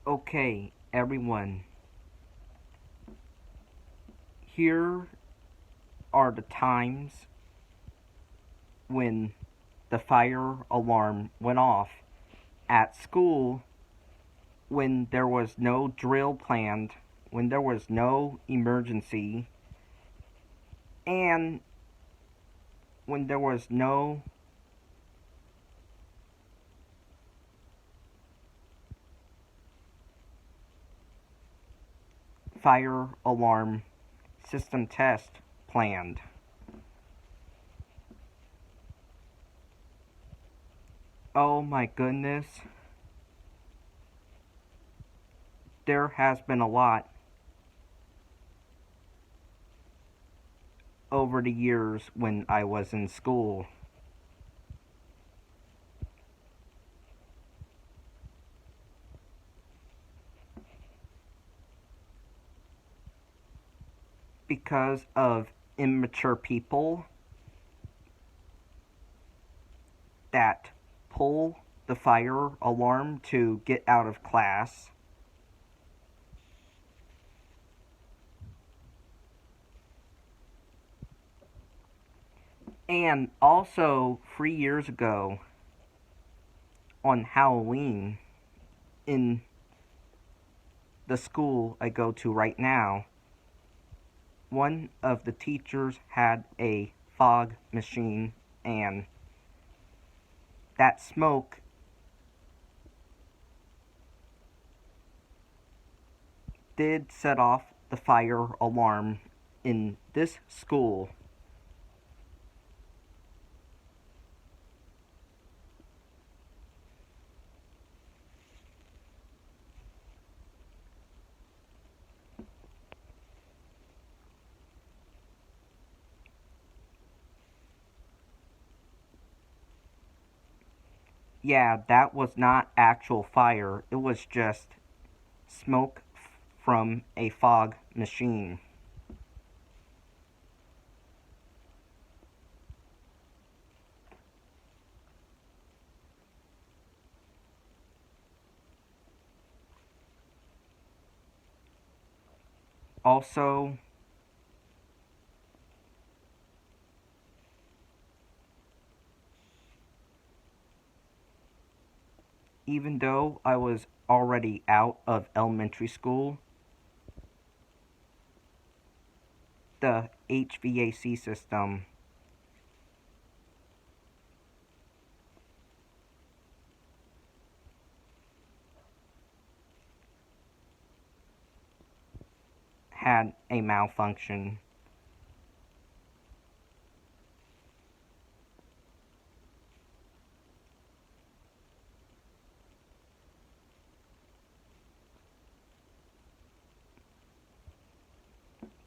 Okay, everyone, here are the times when the fire alarm went off at school, when there was no drill planned, when there was no emergency, and when there was no fire alarm system test planned. Oh my goodness, there has been a lot over the years when I was in school. Because of immature people that pull the fire alarm to get out of class. And also, 3 years ago, on Halloween, in the school I go to right now, one of the teachers had a fog machine, and that smoke did set off the fire alarm in this school. Yeah, that was not actual fire, it was just smoke from a fog machine. Also, even though I was already out of elementary school, the HVAC system had a malfunction.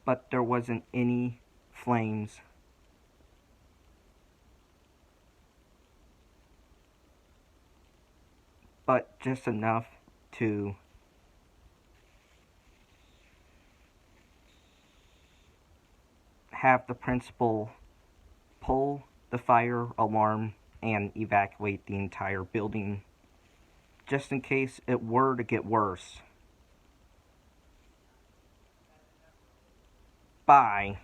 But there wasn't any flames. But just enough to have the principal pull the fire alarm and evacuate the entire building, just in case it were to get worse. Bye.